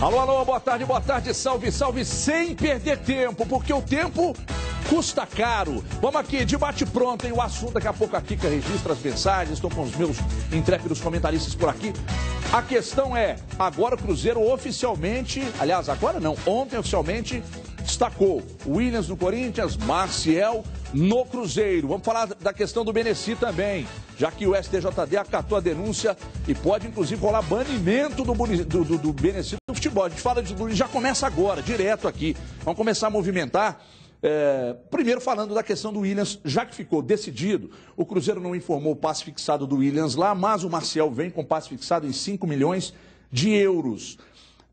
Alô, alô, boa tarde, salve, salve, sem perder tempo, porque o tempo custa caro. Vamos aqui, debate pronto, hein? O assunto daqui a pouco a Kika registra as mensagens, estou com os meus intrépidos comentaristas por aqui. A questão é, agora o Cruzeiro oficialmente, aliás, agora não, ontem oficialmente destacou Williams no Corinthians, Maciel no Cruzeiro. Vamos falar da questão do Beneci também, já que o STJD acatou a denúncia e pode inclusive rolar banimento do Beneci do futebol. A gente fala de já começa agora, direto aqui. Vamos começar a movimentar. Primeiro falando da questão do Williams, já que ficou decidido, o Cruzeiro não informou o passe fixado do Williams lá, mas o Maciel vem com passe fixado em 5 milhões de euros.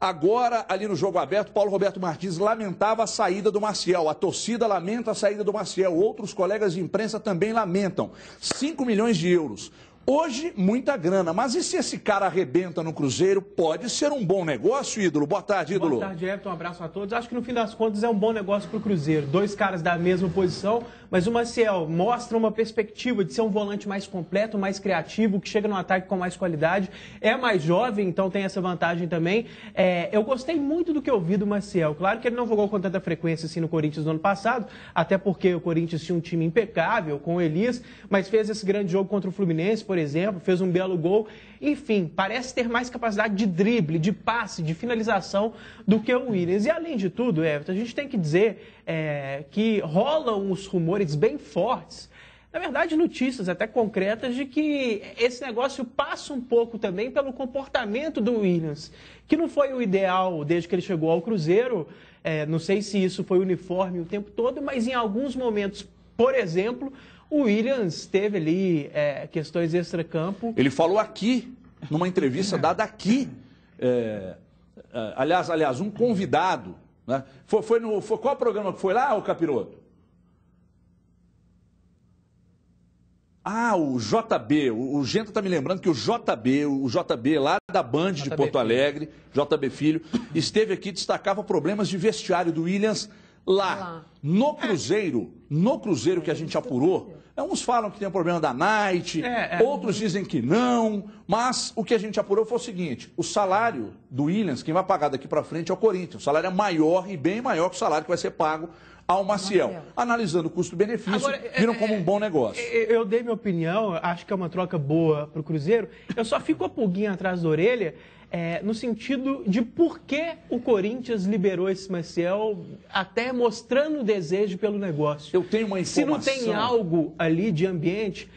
Agora, ali no jogo aberto, Paulo Roberto Martins lamentava a saída do Maciel. A torcida lamenta a saída do Maciel. Outros colegas de imprensa também lamentam. 5 milhões de euros. Hoje, muita grana. Mas e se esse cara arrebenta no Cruzeiro? Pode ser um bom negócio, ídolo? Boa tarde, ídolo. Boa tarde, Everton. Um abraço a todos. Acho que no fim das contas é um bom negócio para o Cruzeiro. Dois caras da mesma posição, mas o Maciel mostra uma perspectiva de ser um volante mais completo, mais criativo, que chega no ataque com mais qualidade. É mais jovem, então tem essa vantagem também. Eu gostei muito do que eu vi do Maciel. Claro que ele não jogou com tanta frequência assim no Corinthians no ano passado, até porque o Corinthians tinha um time impecável com o Elias, mas fez esse grande jogo contra o Fluminense, por exemplo, fez um belo gol. Enfim, parece ter mais capacidade de drible, de passe, de finalização do que o Williams. E além de tudo, Everton, a gente tem que dizer que rolam os rumores bem fortes, na verdade notícias até concretas, de que esse negócio passa um pouco também pelo comportamento do Williams, que não foi o ideal desde que ele chegou ao Cruzeiro. Não sei se isso foi uniforme o tempo todo, mas em alguns momentos, por exemplo, o Williams teve ali questões extracampo. Ele falou aqui, numa entrevista dada aqui, aliás, um convidado, né? Foi qual programa que foi lá, o Capiroto? Ah, o JB, o Gento está me lembrando que o JB lá da Band de Porto Alegre, JB Filho, esteve aqui e destacava problemas de vestiário do Williams lá. No Cruzeiro que a gente apurou, uns falam que tem um problema da Night, outros dizem que não, mas o que a gente apurou foi o seguinte: o salário do Williams, quem vai pagar daqui para frente é o Corinthians. O salário é maior e bem maior que o salário que vai ser pago ao Maciel. Analisando o custo-benefício, viram como um bom negócio. Eu dei minha opinião, acho que é uma troca boa para o Cruzeiro. Eu só fico a pulguinha atrás da orelha, no sentido de por que o Corinthians liberou esse Maciel, até mostrando o desejo pelo negócio. Eu tenho uma informação. Se não tem algo ali de ambiente,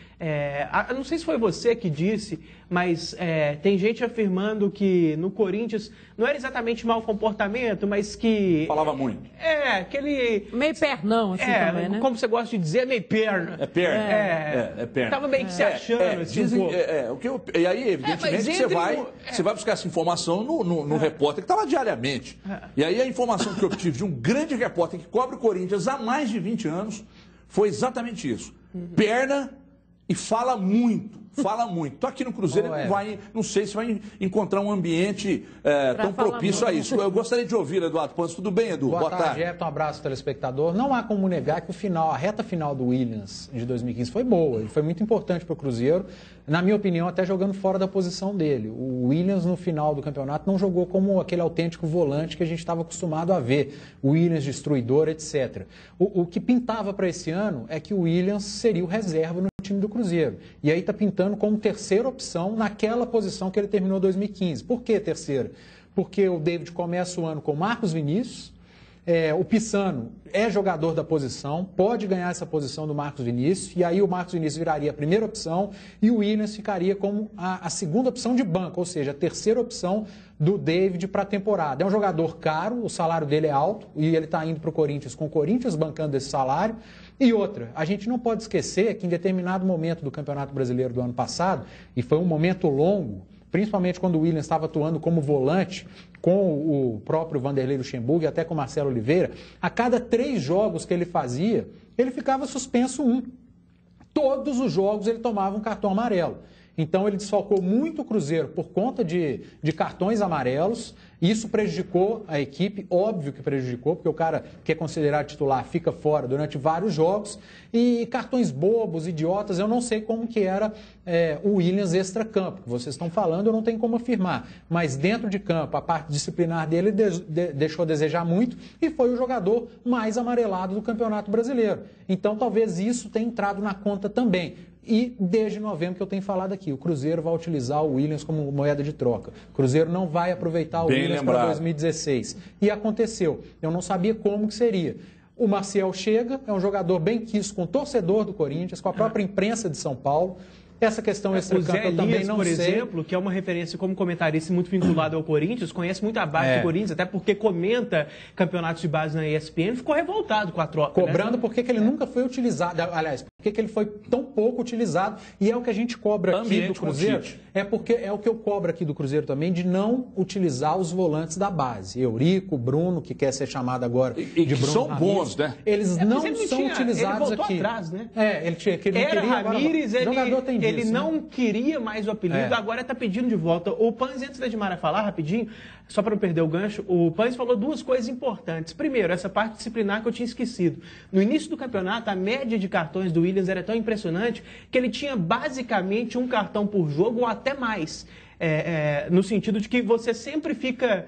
não sei se foi você que disse, mas tem gente afirmando que no Corinthians não era exatamente mau comportamento, mas que... Falava muito. Aquele... Meio pernão, assim, também, né? Como você gosta de dizer, meio perna. É perna. É perna. Tava meio que se achando, assim, dizem, e aí, evidentemente, você vai buscar essa informação no repórter que está lá diariamente. E aí a informação que eu obtive de um grande repórter que cobre o Corinthians há mais de 20 anos foi exatamente isso. Perna e fala muito. Tô aqui no Cruzeiro, não sei se vai encontrar um ambiente tão propício a isso. Eu gostaria de ouvir, Eduardo Pontes. Tudo bem, Edu? Boa tarde, Everton. Um abraço, telespectador. Não há como negar que a reta final do Williams de 2015 foi boa. Ele foi muito importante para o Cruzeiro. Na minha opinião, até jogando fora da posição dele. O Williams, no final do campeonato, não jogou como aquele autêntico volante que a gente estava acostumado a ver. O Williams destruidor, etc. O que pintava para esse ano é que o Williams seria o reserva no time do Cruzeiro. E aí está pintando como terceira opção naquela posição que ele terminou 2015. Por que terceira? Porque o David começa o ano com Marcos Vinícius, o Pissano é jogador da posição, pode ganhar essa posição do Marcos Vinícius, e aí o Marcos Vinícius viraria a primeira opção e o Williams ficaria como a segunda opção de banco, ou seja, a terceira opção do David para a temporada. É um jogador caro, o salário dele é alto e ele está indo para o Corinthians com o Corinthians bancando esse salário. E outra, a gente não pode esquecer que em determinado momento do Campeonato Brasileiro do ano passado, e foi um momento longo, principalmente quando o Williams estava atuando como volante, com o próprio Vanderlei Luxemburgo e até com o Marcelo Oliveira, a cada 3 jogos que ele fazia, ele ficava suspenso 1. Todos os jogos ele tomava um cartão amarelo. Então ele desfalcou muito o Cruzeiro por conta de cartões amarelos. Isso prejudicou a equipe, óbvio que prejudicou, porque o cara que é considerado titular fica fora durante vários jogos. E cartões bobos, idiotas, eu não sei como que era o Williams extra-campo. Vocês estão falando, eu não tenho como afirmar. Mas dentro de campo, a parte disciplinar dele deixou a desejar muito e foi o jogador mais amarelado do Campeonato Brasileiro. Então talvez isso tenha entrado na conta também. E desde novembro que eu tenho falado aqui, o Cruzeiro vai utilizar o Williams como moeda de troca. O Cruzeiro não vai aproveitar o Williams para 2016. E aconteceu. Eu não sabia como que seria. O Maciel chega, é um jogador bem quisto com o torcedor do Corinthians, com a própria imprensa de São Paulo. Essa questão extra-campo eu também não sei. Por exemplo, que é uma referência como comentarista muito vinculado ao Corinthians, conhece muito a base do Corinthians, até porque comenta campeonatos de base na ESPN, ficou revoltado com a troca. Cobrando porque ele nunca foi utilizado. Aliás, porque ele foi tão pouco utilizado. E é o que a gente cobra aqui do Cruzeiro. Porque é o que eu cobro aqui do Cruzeiro também, de não utilizar os volantes da base. Eurico, Bruno, que quer ser chamado agora de Bruno são Ramires. Bons, né? Eles não são utilizados ele voltou aqui. Atrás, né? Ele não era queria, Ramires, agora, jogador tem disso, ele não queria mais o apelido, agora está pedindo de volta. O Panzi, antes da Edmara falar, rapidinho, só para não perder o gancho, o Panzi falou duas coisas importantes. Primeiro, essa parte disciplinar que eu tinha esquecido. No início do campeonato, a média de cartões do Williams era tão impressionante que ele tinha basicamente um cartão por jogo ou até mais. No sentido de que você sempre fica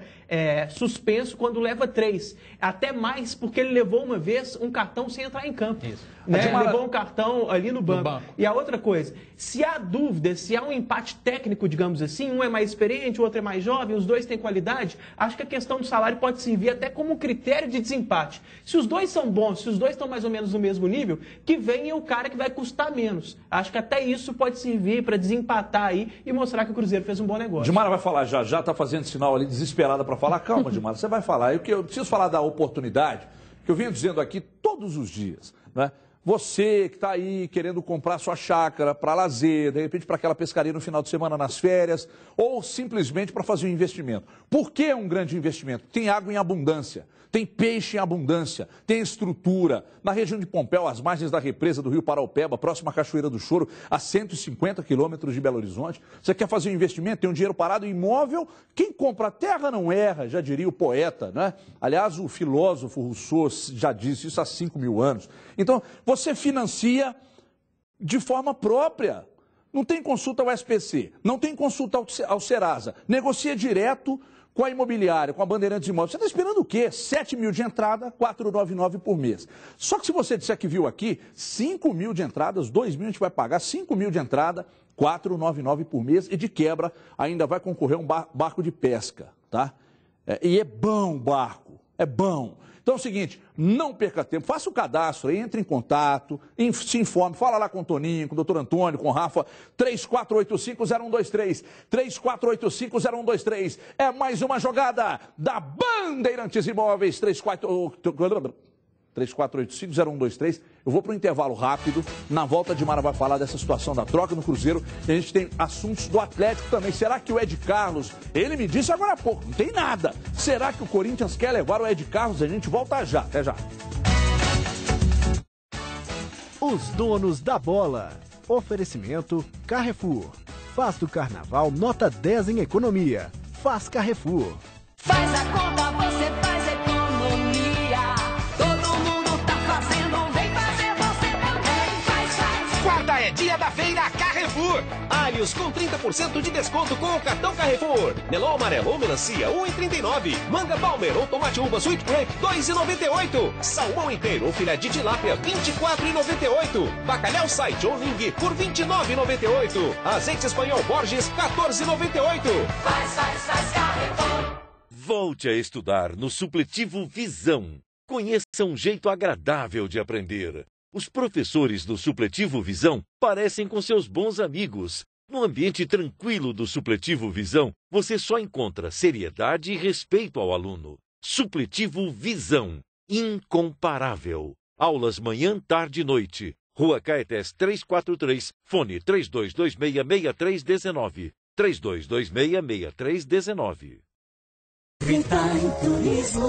suspenso quando leva 3. Até mais, porque ele levou uma vez um cartão sem entrar em campo. Isso. Né? Levou um cartão ali no banco. E a outra coisa, se há dúvida, se há um empate técnico, digamos assim, um é mais experiente, o outro é mais jovem, os dois têm qualidade, acho que a questão do salário pode servir até como critério de desempate. Se os dois são bons, se os dois estão mais ou menos no mesmo nível, que venha o cara que vai custar menos. Acho que até isso pode servir para desempatar aí e mostrar que o Cruzeiro fez um bom negócio. Dimara vai falar já está fazendo sinal ali, desesperada para falar. Calma, Dimara, você vai falar. Eu preciso falar da oportunidade, que eu venho dizendo aqui todos os dias, né? Você que está aí querendo comprar sua chácara para lazer, de repente para aquela pescaria no final de semana nas férias, ou simplesmente para fazer um investimento. Por que um grande investimento? Tem água em abundância, tem peixe em abundância, tem estrutura. Na região de Pompéu, às margens da represa do Rio Paraupeba, próxima à Cachoeira do Choro, a 150 quilômetros de Belo Horizonte. Você quer fazer um investimento, tem um dinheiro parado, imóvel, quem compra a terra não erra, já diria o poeta, né? Aliás, o filósofo Rousseau já disse isso há 5.000 anos. Então, você financia de forma própria. Não tem consulta ao SPC, não tem consulta ao Serasa. Negocia direto com a imobiliária, com a Bandeirantes Imóveis. Você está esperando o quê? 7 mil de entrada, 499 por mês. Só que se você disser que viu aqui, 5 mil de entradas, 2 mil a gente vai pagar, 5 mil de entrada, 499 por mês e de quebra ainda vai concorrer um barco de pesca, tá? E é bom o barco, é bom. Então é o seguinte, não perca tempo, faça o cadastro, entre em contato, se informe, fala lá com o Toninho, com o doutor Antônio, com o Rafa, 3485-0123, 3485-0123, é mais uma jogada da Bandeirantes Imóveis, 3485-0123. Eu vou para um intervalo rápido. Na volta, Dimara vai falar dessa situação da troca no Cruzeiro. E a gente tem assuntos do Atlético também. Será que o Ed Carlos, ele me disse agora há pouco, não tem nada. Será que o Corinthians quer levar o Ed Carlos? A gente volta já. Até já. Os donos da bola. Oferecimento Carrefour. Faz do carnaval nota 10 em economia. Faz Carrefour. Faz a conta, você faz economia. Quarta é dia da feira Carrefour. Alhos com 30% de desconto com o cartão Carrefour. Melão amarelo ou melancia, 1,39. Manga Palmer ou tomate uva Sweet Grape, 2,98. Salmão inteiro ou filé de tilápia, 24,98. Bacalhau site ou ling por 29,98. Azeite espanhol Borges, 14,98. Faz Carrefour. Volte a estudar no Supletivo Visão. Conheça um jeito agradável de aprender. Os professores do Supletivo Visão parecem com seus bons amigos. No ambiente tranquilo do Supletivo Visão, você só encontra seriedade e respeito ao aluno. Supletivo Visão. Incomparável. Aulas manhã, tarde e noite. Rua Caetés 343, fone 3226-6319. 3226-6319. Vitae Turismo.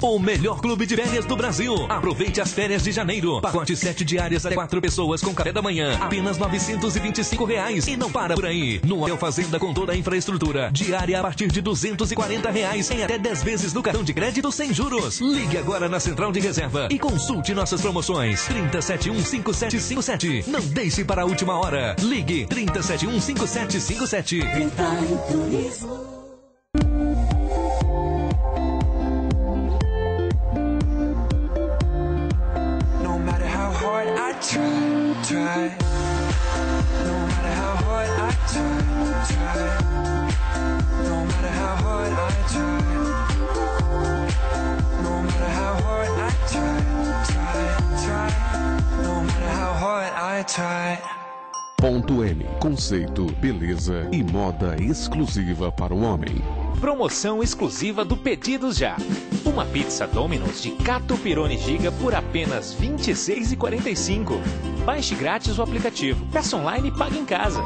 O melhor clube de férias do Brasil. Aproveite as férias de janeiro. Pacote 7 diárias a 4 pessoas com café da manhã. Apenas R$ 925. E não para por aí. No Hotel Fazenda com toda a infraestrutura. Diária a partir de R$ 240 em até 10 vezes no cartão de crédito sem juros. Ligue agora na Central de Reserva e consulte nossas promoções. 30715757. Não deixe para a última hora. Ligue 30715757. Try. No matter how hard I try. No matter how hard I try. No matter how hard I try. No matter how hard I try. Ponto M. Conceito, beleza e moda exclusiva para o homem. Promoção exclusiva do Pedidos Já. Uma pizza Domino's de Catupiry Giga por apenas R$ 26,45. Baixe grátis o aplicativo. Peça online e pague em casa.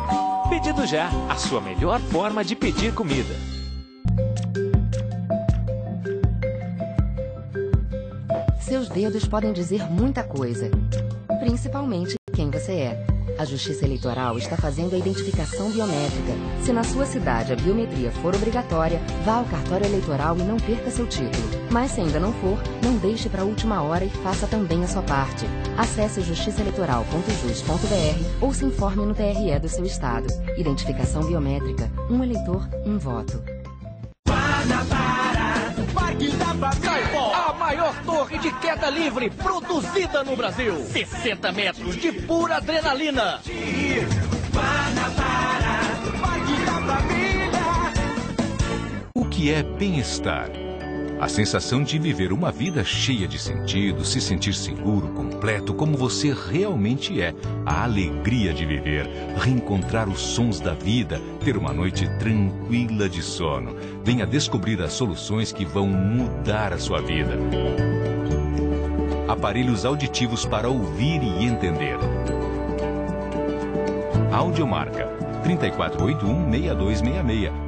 Pedido Já, a sua melhor forma de pedir comida. Seus dedos podem dizer muita coisa, principalmente quem você é. A Justiça Eleitoral está fazendo a identificação biométrica. Se na sua cidade a biometria for obrigatória, vá ao cartório eleitoral e não perca seu título. Mas se ainda não for, não deixe para a última hora e faça também a sua parte. Acesse justiçaeleitoral.jus.br ou se informe no TRE do seu estado. Identificação biométrica. Um eleitor, um voto. Parque da Família. A maior torre de queda livre produzida no Brasil. 60 metros de pura adrenalina. Parque da Família. O que é bem-estar? A sensação de viver uma vida cheia de sentido, se sentir seguro, completo, como você realmente é. A alegria de viver, reencontrar os sons da vida, ter uma noite tranquila de sono. Venha descobrir as soluções que vão mudar a sua vida. Aparelhos auditivos para ouvir e entender. Audiomarca 3481-6266.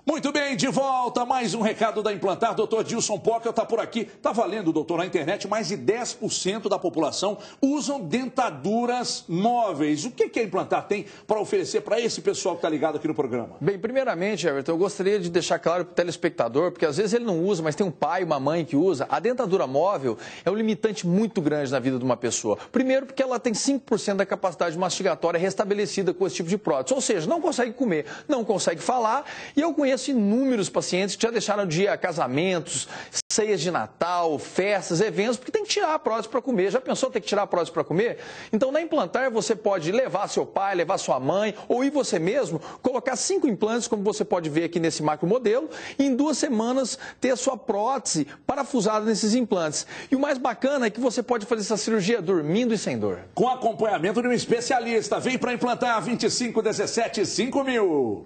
Muito bem, de volta, mais um recado da Implantar. Doutor Dilson Pockel está por aqui. Está valendo, doutor, na internet, mais de 10% da população usam dentaduras móveis. O que a Implantar tem para oferecer para esse pessoal que está ligado aqui no programa? Bem, primeiramente, Everton, eu gostaria de deixar claro para o telespectador, porque às vezes ele não usa, mas tem um pai, uma mãe que usa. A dentadura móvel é um limitante muito grande na vida de uma pessoa. Primeiro, porque ela tem 5% da capacidade mastigatória restabelecida com esse tipo de prótese. Ou seja, não consegue comer, não consegue falar. E eu conheço inúmeros pacientes que já deixaram de ir a casamentos, ceias de Natal, festas, eventos, porque tem que tirar a prótese para comer. Já pensou ter que tirar a prótese para comer? Então, na Implantar, você pode levar seu pai, levar sua mãe, ou ir você mesmo, colocar 5 implantes, como você pode ver aqui nesse macro modelo, e em 2 semanas ter a sua prótese parafusada nesses implantes. E o mais bacana é que você pode fazer essa cirurgia dormindo e sem dor. Com acompanhamento de um especialista. Vem para Implantar 2517-5000.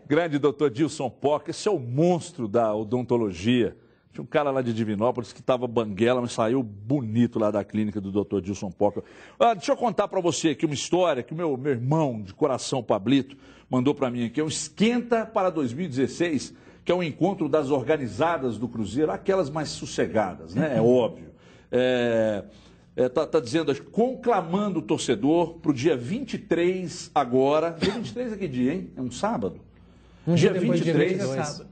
Grande doutor Dilson Pockel, esse é o monstro da odontologia. Tinha um cara lá de Divinópolis que estava banguela, mas saiu bonito lá da clínica do doutor Dilson Pockel. Deixa eu contar para você aqui uma história que o meu irmão de coração, Pablito, mandou para mim aqui. É um Esquenta para 2016, que é um encontro das organizadas do Cruzeiro, aquelas mais sossegadas, né? É óbvio. Tá dizendo, conclamando o torcedor para o dia 23 agora. Dia 23 é que dia, hein? É um sábado? Dia 23,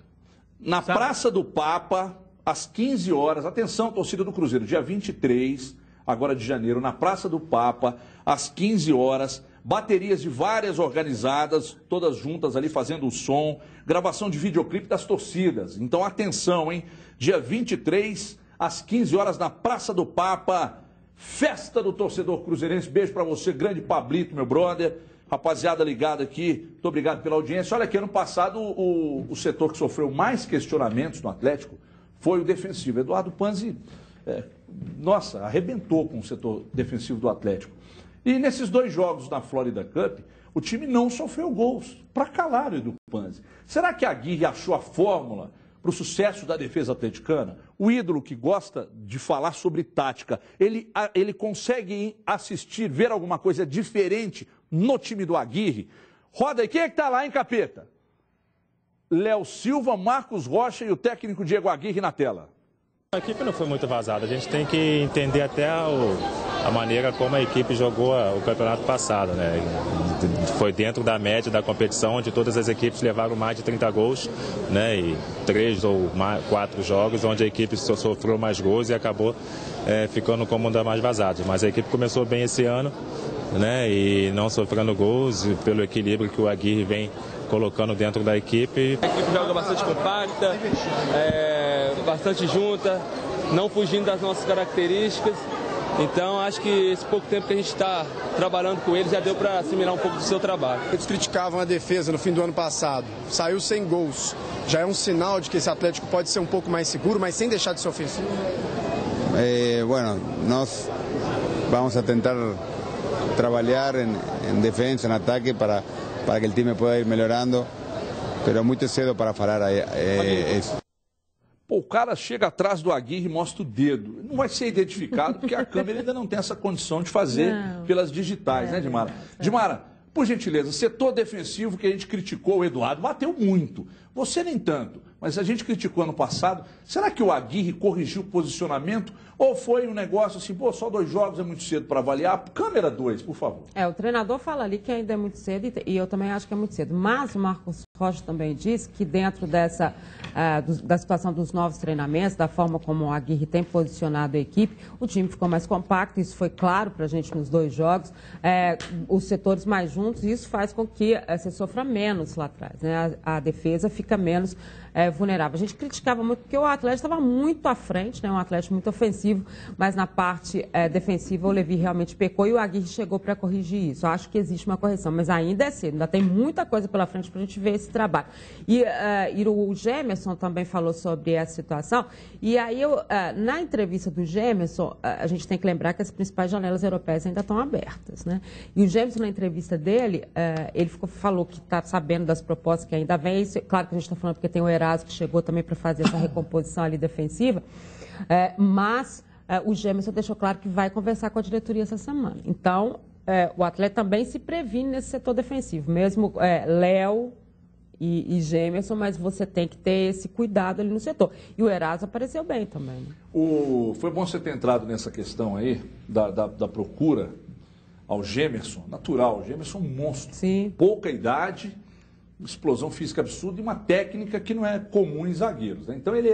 na Praça do Papa, às 15 horas. Atenção, torcida do Cruzeiro, dia 23, agora de janeiro, na Praça do Papa, às 15 horas. Baterias de várias organizadas, todas juntas ali fazendo o som. Gravação de videoclipe das torcidas. Então, atenção, hein? Dia 23, às 15 horas, na Praça do Papa. Festa do torcedor cruzeirense. Beijo pra você, grande Pablito, meu brother. Rapaziada ligada aqui, muito obrigado pela audiência. Olha aqui, ano passado o setor que sofreu mais questionamentos no Atlético foi o defensivo. Eduardo Panzi, arrebentou com o setor defensivo do Atlético. E nesses 2 jogos na Florida Cup, o time não sofreu gols para calar o Edu Panzi. Será que a Aguirre achou a fórmula para o sucesso da defesa atleticana? O ídolo que gosta de falar sobre tática, ele consegue assistir, ver alguma coisa diferente no time do Aguirre? Roda aí, quem é que tá lá, hein, Capeta? Léo Silva, Marcos Rocha e o técnico Diego Aguirre na tela. A equipe não foi muito vazada, a gente tem que entender até a maneira como a equipe jogou o campeonato passado, né? Foi dentro da média da competição, onde todas as equipes levaram mais de 30 gols, né? E 3 ou 4 jogos, onde a equipe só sofreu mais gols e acabou ficando como uma das mais vazadas. Mas a equipe começou bem esse ano, né? E não sofrendo gols, pelo equilíbrio que o Aguirre vem colocando dentro da equipe. A equipe joga bastante compacta, bastante junta, não fugindo das nossas características. Então acho que esse pouco tempo que a gente está trabalhando com eles já deu para assimilar um pouco do seu trabalho. Eles criticavam a defesa no fim do ano passado, saiu sem gols. Já é um sinal de que esse Atlético pode ser um pouco mais seguro, mas sem deixar de ser ofensivo? Bueno, nós vamos a tentar trabalhar em defesa, em ataque, para que o time pueda ir melhorando, pero muito cedo para falar isso. Pô, o cara chega atrás do Aguirre e mostra o dedo. Não vai ser identificado porque a câmera ainda não tem essa condição de fazer pelas digitais, né, Dimara? Dimara, por gentileza, setor defensivo que a gente criticou, o Eduardo bateu muito. Você nem tanto, mas a gente criticou ano passado. Será que o Aguirre corrigiu o posicionamento? Ou foi um negócio assim, pô, só 2 jogos é muito cedo para avaliar? Câmera 2, por favor. O treinador fala ali que ainda é muito cedo e eu também acho que é muito cedo. Mas o Marcos Rocha também disse que dentro dessa, da situação dos novos treinamentos, da forma como o Aguirre tem posicionado a equipe, o time ficou mais compacto, isso foi claro para a gente nos 2 jogos. Os setores mais juntos, isso faz com que você sofra menos lá atrás, né? A defesa fica menos vulnerável. A gente criticava muito porque o Atlético estava muito à frente, né? Um Atlético muito ofensivo, mas na parte defensiva o Levi realmente pecou e o Aguirre chegou para corrigir isso. Eu acho que existe uma correção, mas ainda é cedo, ainda tem muita coisa pela frente para a gente ver esse trabalho. E o Gemerson também falou sobre essa situação, e aí na entrevista do Gemerson, a gente tem que lembrar que as principais janelas europeias ainda estão abertas, né? E o Gemerson, na entrevista dele, ele falou que está sabendo das propostas que ainda vem. Isso, claro que a gente está falando porque tem o Eraso que chegou também para fazer essa recomposição ali defensiva, mas o Gemerson deixou claro que vai conversar com a diretoria essa semana. Então, o atleta também se previne nesse setor defensivo, mesmo Léo e Gemerson, mas você tem que ter esse cuidado ali no setor. E o Eraso apareceu bem também. Né? Foi bom você ter entrado nessa questão aí da procura ao Gemerson, natural. O Gemerson é um monstro. Sim. Pouca idade, explosão física absurda e uma técnica que não é comum em zagueiros. Né? Então ele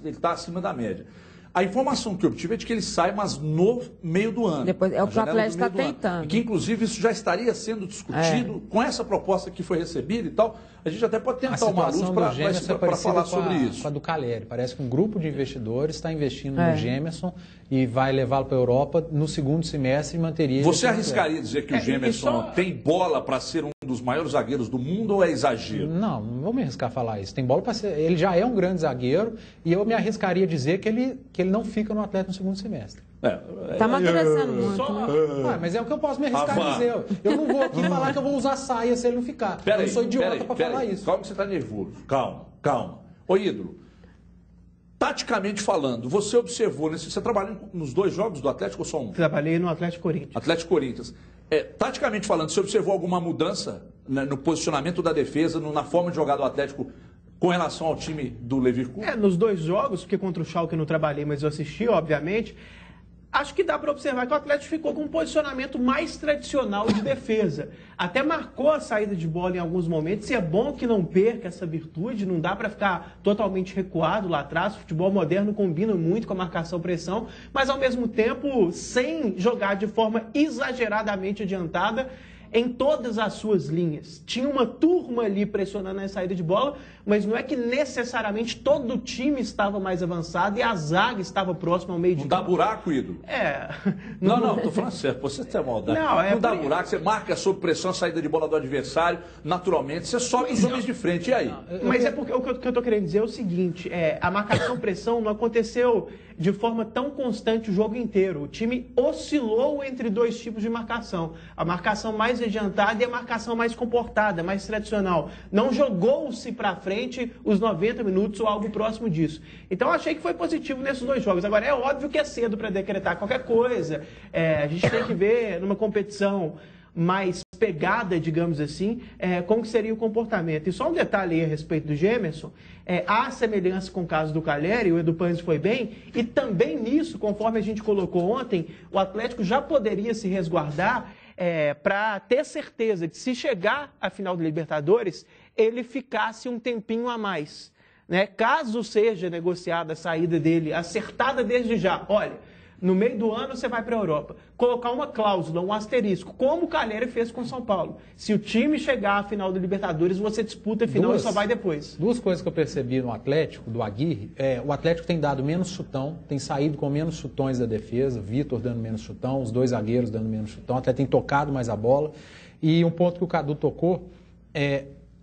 está acima da média. A informação que eu obtive é de que ele sai, mas no meio do ano. Depois, é o que o Atlético está tentando. E que, inclusive, isso já estaria sendo discutido com essa proposta que foi recebida e tal. A gente até pode tentar uma luz para falar sobre isso. Com a do Caleri. Parece que um grupo de investidores está investindo no Gemerson e vai levá-lo para a Europa no segundo semestre e manteria... Você arriscaria dizer que o Gemerson tem bola para ser um dos maiores zagueiros do mundo ou é exagero? Não vou me arriscar a falar isso. Tem bola para ser... Ele já é um grande zagueiro e eu me arriscaria a dizer que ele não fica no Atlético no segundo semestre. Está amadurecendo muito, né? Mas é o que eu posso me arriscar a dizer. Eu não vou aqui falar que eu vou usar saia se ele não ficar. Eu sou idiota para falar isso. Calma que você está nervoso. Calma. Ô, ídolo, taticamente falando, você observou, você trabalhou nos 2 jogos do Atlético ou só um? Trabalhei no Atlético Corinthians. Atlético Corinthians. Taticamente falando, você observou alguma mudança no posicionamento da defesa, na forma de jogar do Atlético com relação ao time do Leverkusen? Nos 2 jogos, porque contra o Schalke eu não trabalhei, mas eu assisti, obviamente. Acho que dá para observar que o Atlético ficou com um posicionamento mais tradicional de defesa. Até marcou a saída de bola em alguns momentos, e é bom que não perca essa virtude, não dá para ficar totalmente recuado lá atrás. O futebol moderno combina muito com a marcação-pressão, mas ao mesmo tempo sem jogar de forma exageradamente adiantada em todas as suas linhas. Tinha uma turma ali pressionando a saída de bola, mas não é que necessariamente todo o time estava mais avançado e a zaga estava próxima ao meio de campo. Não dá buraco, ídolo? Não, estou falando sério. Você tem maldade. Não dá buraco, você marca sob pressão a saída de bola do adversário, naturalmente, você sobe os homens de frente, e aí? Mas é porque o que eu estou querendo dizer é o seguinte, a marcação-pressão não aconteceu de forma tão constante o jogo inteiro. O time oscilou entre 2 tipos de marcação. A marcação mais adiantada e a marcação mais comportada, mais tradicional. Não jogou-se para frente os 90 minutos ou algo próximo disso. Então, achei que foi positivo nesses 2 jogos. Agora, é óbvio que é cedo para decretar qualquer coisa. A gente tem que ver numa competição mais pegada, digamos assim, como que seria o comportamento. E só um detalhe aí a respeito do Gemerson, há semelhança com o caso do Calheri, o Edu Panzi foi bem, e também nisso, conforme a gente colocou ontem, o Atlético já poderia se resguardar para ter certeza que se chegar à final da Libertadores, ele ficasse um tempinho a mais. Né? Caso seja negociada a saída dele, acertada desde já, olha, no meio do ano você vai para a Europa, colocar uma cláusula, um asterisco, como o Calheri fez com o São Paulo. Se o time chegar à final da Libertadores, você disputa a final e só vai depois. Duas coisas que eu percebi no Atlético, do Aguirre, o Atlético tem dado menos chutão, tem saído com menos chutões da defesa, Vitor dando menos chutão, os dois zagueiros dando menos chutão, até tem tocado mais a bola. E um ponto que o Cadu tocou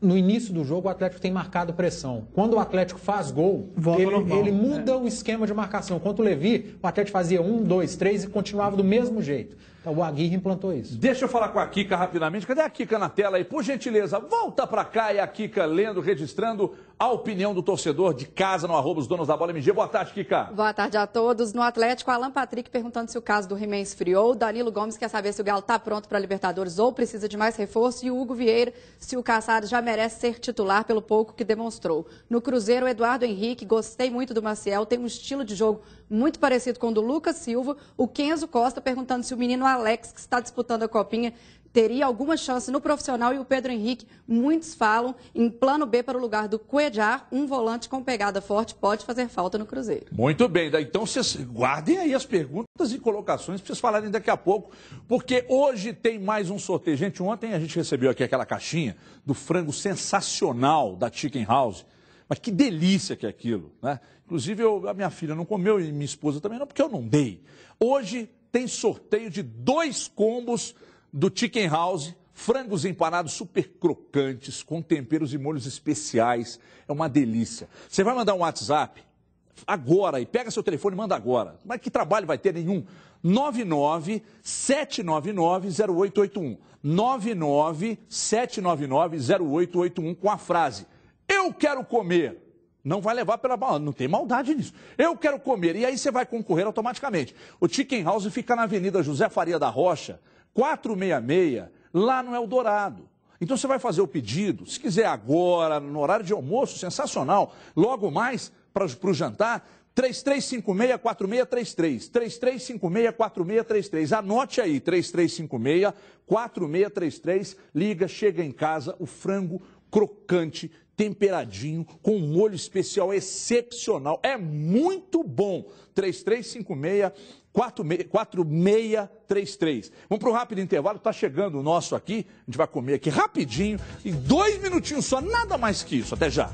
no início do jogo, o Atlético tem marcado pressão. Quando o Atlético faz gol, ele muda o esquema de marcação. Quanto o Levi, o Atlético fazia 1, 2, 3 e continuava do mesmo jeito. Então o Aguirre implantou isso. Deixa eu falar com a Kika rapidamente. Cadê a Kika na tela aí? Por gentileza, volta pra cá e a Kika lendo, registrando a opinião do torcedor de casa no @os donos da bola MG. Boa tarde, Kika. Boa tarde a todos. No Atlético, Alan Patrick perguntando se o caso do He-Man esfriou. Danilo Gomes quer saber se o Galo está pronto para a Libertadores ou precisa de mais reforço. E o Hugo Vieira se o Caçado já merece ser titular pelo pouco que demonstrou. No Cruzeiro, o Eduardo Henrique, gostei muito do Maciel, tem um estilo de jogo muito parecido com o do Lucas Silva. O Kenzo Costa perguntando se o menino Alex, que está disputando a Copinha, teria alguma chance no profissional. E o Pedro Henrique, muitos falam em plano B para o lugar do Cuejar, um volante com pegada forte, pode fazer falta no Cruzeiro. Muito bem, então vocês guardem aí as perguntas e colocações para vocês falarem daqui a pouco, porque hoje tem mais um sorteio. Gente, ontem a gente recebeu aqui aquela caixinha do frango sensacional da Chicken House, mas que delícia que é aquilo, né? Inclusive a minha filha não comeu e minha esposa também não, porque eu não dei. Hoje tem sorteio de 2 combos do Chicken House, frangos empanados super crocantes, com temperos e molhos especiais. É uma delícia. Você vai mandar um WhatsApp agora e pega seu telefone e manda agora. Mas que trabalho vai ter nenhum? 99-799-0881. 99-799-0881 com a frase: eu quero comer. Não vai levar pela bala, não tem maldade nisso. Eu quero comer. E aí você vai concorrer automaticamente. O Chicken House fica na Avenida José Faria da Rocha, 466, lá no Eldorado. Então você vai fazer o pedido, se quiser agora, no horário de almoço, sensacional. Logo mais, para o jantar, 3356-4633. 3356-4633. Anote aí, 3356-4633. Liga, chega em casa, o frango crocante, temperadinho, com um molho especial excepcional. É muito bom. 3356-4633. Vamos para o rápido intervalo, está chegando o nosso aqui. A gente vai comer aqui rapidinho, em 2 minutinhos só, nada mais que isso. Até já.